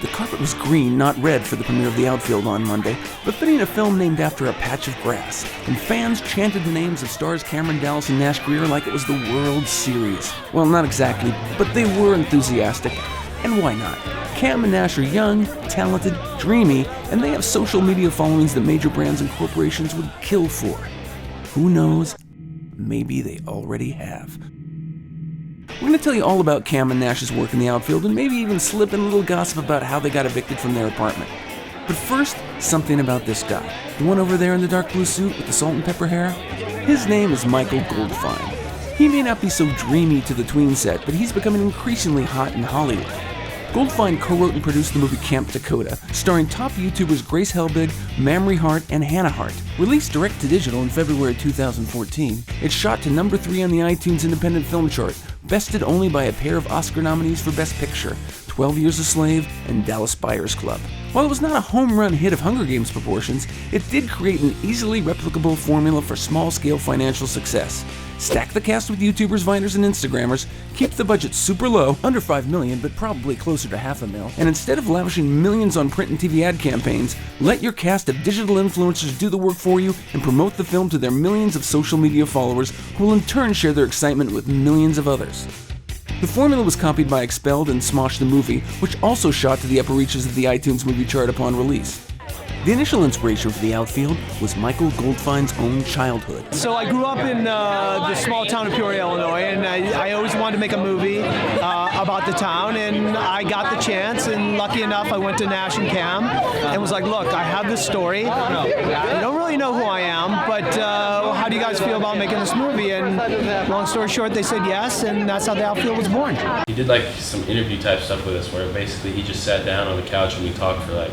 The carpet was green, not red, for the premiere of The Outfield on Monday, befitting a film named after a patch of grass, and fans chanted the names of stars Cameron Dallas and Nash Grier like it was the World Series. Well, not exactly, but they were enthusiastic, and why not? Cam and Nash are young, talented, dreamy, and they have social media followings that major brands and corporations would kill for. Who knows? Maybe they already have. We're going to tell you all about Cam and Nash's work in The Outfield, and maybe even slip in a little gossip about how they got evicted from their apartment. But first, something about this guy. The one over there in the dark blue suit with the salt and pepper hair? His name is Michael Goldfine. He may not be so dreamy to the tween set, but he's becoming increasingly hot in Hollywood. Goldfine co-wrote and produced the movie Camp Dakota, starring top YouTubers Grace Helbig, Mamrie Hart, and Hannah Hart. Released direct-to-digital in February 2014, it's shot to number 3 on the iTunes Independent Film Chart, bested only by a pair of Oscar nominees for Best Picture, 12 Years a Slave and Dallas Buyers Club. While it was not a home run hit of Hunger Games proportions, it did create an easily replicable formula for small-scale financial success. Stack the cast with YouTubers, Viners, and Instagrammers, keep the budget super low, under $5 million, but probably closer to $500,000, and instead of lavishing millions on print and TV ad campaigns, let your cast of digital influencers do the work for you and promote the film to their millions of social media followers, who will in turn share their excitement with millions of others. The formula was copied by Expelled and Smosh the Movie, which also shot to the upper reaches of the iTunes movie chart upon release. The initial inspiration for The Outfield was Michael Goldfine's own childhood. So I grew up in the small town of Peoria, Illinois, and I always wanted to make a movie about the town, and I got the chance, and lucky enough I went to Nash and Cam and was like, look, I have this story. You don't really know who I am, but how do you guys feel about making this movie? And long story short, they said yes, and that's how The Outfield was born. He did like some interview type stuff with us where basically he just sat down on the couch and we talked for like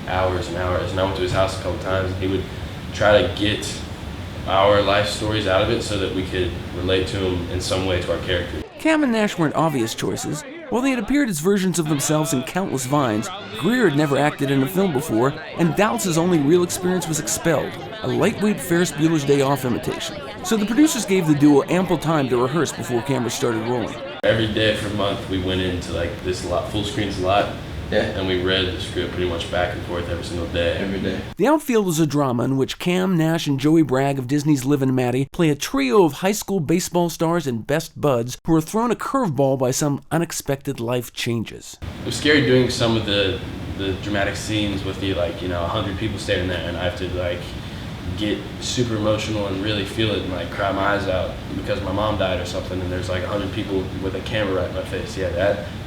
hours and hours, and I went to his house a couple times, and he would try to get our life stories out of it so that we could relate to him in some way to our character. Cam and Nash weren't obvious choices. While they had appeared as versions of themselves in countless vines, Grier had never acted in a film before, and Dallas's only real experience was Expelled, a lightweight Ferris Bueller's Day Off imitation. So the producers gave the duo ample time to rehearse before cameras started rolling. Every day for a month we went into like this lot, Fullscreen's lot. Yeah, and we read the script pretty much back and forth every single day. Every day. The Outfield was a drama in which Cam, Nash, and Joey Bragg of Disney's Liv and Maddie play a trio of high school baseball stars and best buds who are thrown a curveball by some unexpected life changes. It was scary doing some of the dramatic scenes with the 100 people standing there, and I have to get super emotional and really feel it and cry my eyes out because my mom died or something, and there's 100 people with a camera right in my face. Yeah,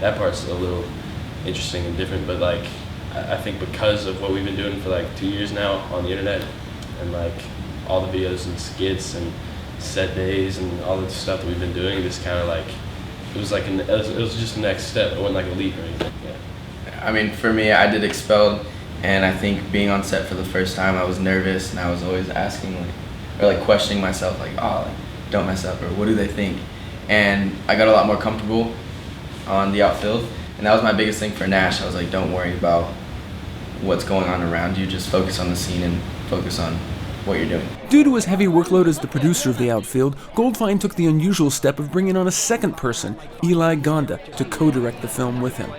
that part's a little interesting and different, but I think because of what we've been doing for 2 years now on the internet, and all the videos and skits and set days and all the stuff that we've been doing, this kind of it was just the next step. It wasn't a leap or anything. Yeah. I mean, for me, I did Expelled, and I think being on set for the first time, I was nervous, and I was always asking or questioning myself, don't mess up, or what do they think? And I got a lot more comfortable on The Outfield. And that was my biggest thing for Nash. I was like, don't worry about what's going on around you. Just focus on the scene and focus on what you're doing. Due to his heavy workload as the producer of The Outfield, Goldfine took the unusual step of bringing on a second person, Eli Gonda, to co-direct the film with him.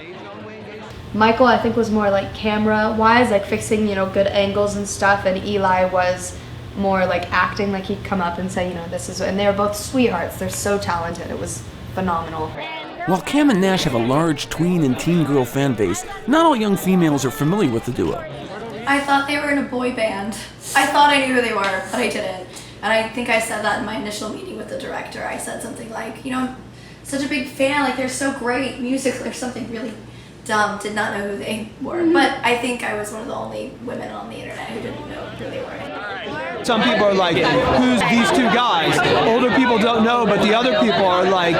Michael, I think, was more camera-wise, fixing, good angles and stuff, and Eli was more acting, he'd come up and say, this is, and they were both sweethearts. They're so talented. It was phenomenal. While Cam and Nash have a large tween and teen girl fan base, not all young females are familiar with the duo. I thought they were in a boy band. I thought I knew who they were, but I didn't. And I think I said that in my initial meeting with the director. I said something I'm such a big fan, they're so great musically, or something really dumb, did not know who they were. But I think I was one of the only women on the internet who didn't know who they were. Some people are like, who's these two guys? Older people don't know, but the other people are like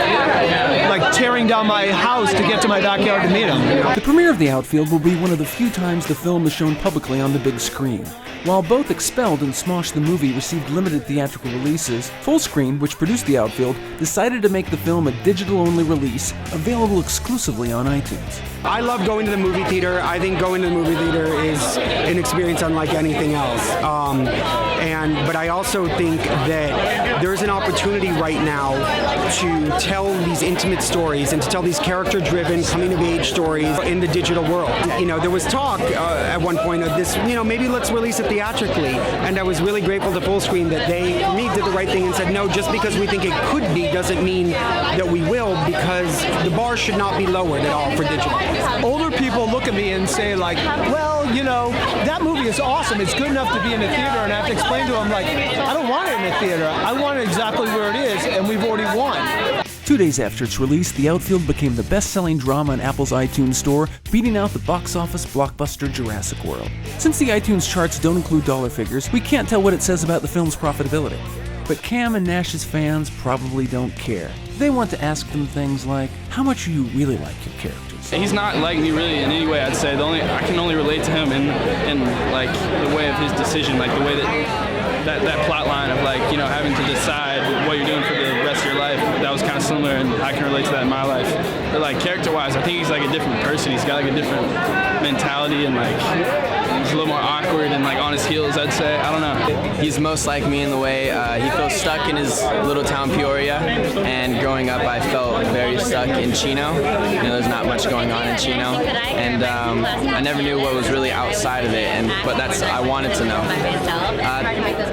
tearing down my house to get to my backyard to meet them. The premiere of The Outfield will be one of the few times the film is shown publicly on the big screen. While both Expelled and Smosh the Movie received limited theatrical releases, Fullscreen, which produced The Outfield, decided to make the film a digital-only release available exclusively on iTunes. I love going to the movie theater. I think going to the movie theater is an experience unlike anything else. But I also think that there's an opportunity right now to tell these intimate stories and to tell these character-driven, coming-of-age stories in the digital world. You know, there was talk at one point of this, you know, maybe let's release it theatrically. And I was really grateful to Fullscreen that they, for me, did the right thing and said, no, just because we think it could be doesn't mean that we will, because the bar should not be lowered at all for digital. Older people look at me and say like, well, you know, that movie is awesome. It's good enough to be in a theater, and I have to explain to them like, I don't want it in a theater. I want it exactly where it is, and we've already won. 2 days after its release, The Outfield became the best-selling drama in Apple's iTunes store, beating out the box office blockbuster Jurassic World. Since the iTunes charts don't include dollar figures, we can't tell what it says about the film's profitability. But Cam and Nash's fans probably don't care. They want to ask them things like, how much do you really like your characters? He's not like me really in any way, I'd say. I can only relate to him in like the way of his decision, like the way that plot line of like, you know, having to decide what you're doing for the rest of your life. That was kind of similar, and I can relate to that in my life. But like character-wise, I think he's like a different person. He's got like a different mentality, and like he's a little more awkward and like on his heels, I'd say. I don't know. He's most like me in the way he feels stuck in his little town Peoria, and growing up I felt very stuck in Chino. You know, there's not much going on in Chino, and I never knew what was really outside of it, but I wanted to know.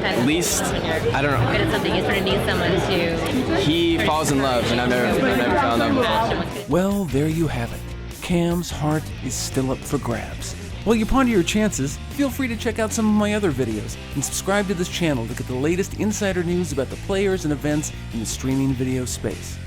At least, I don't know. Good at something, you sort of need someone to... He falls in love, and I've never fell in love before. Well, there you have it. Cam's heart is still up for grabs. While you ponder your chances, feel free to check out some of my other videos and subscribe to this channel to get the latest insider news about the players and events in the streaming video space.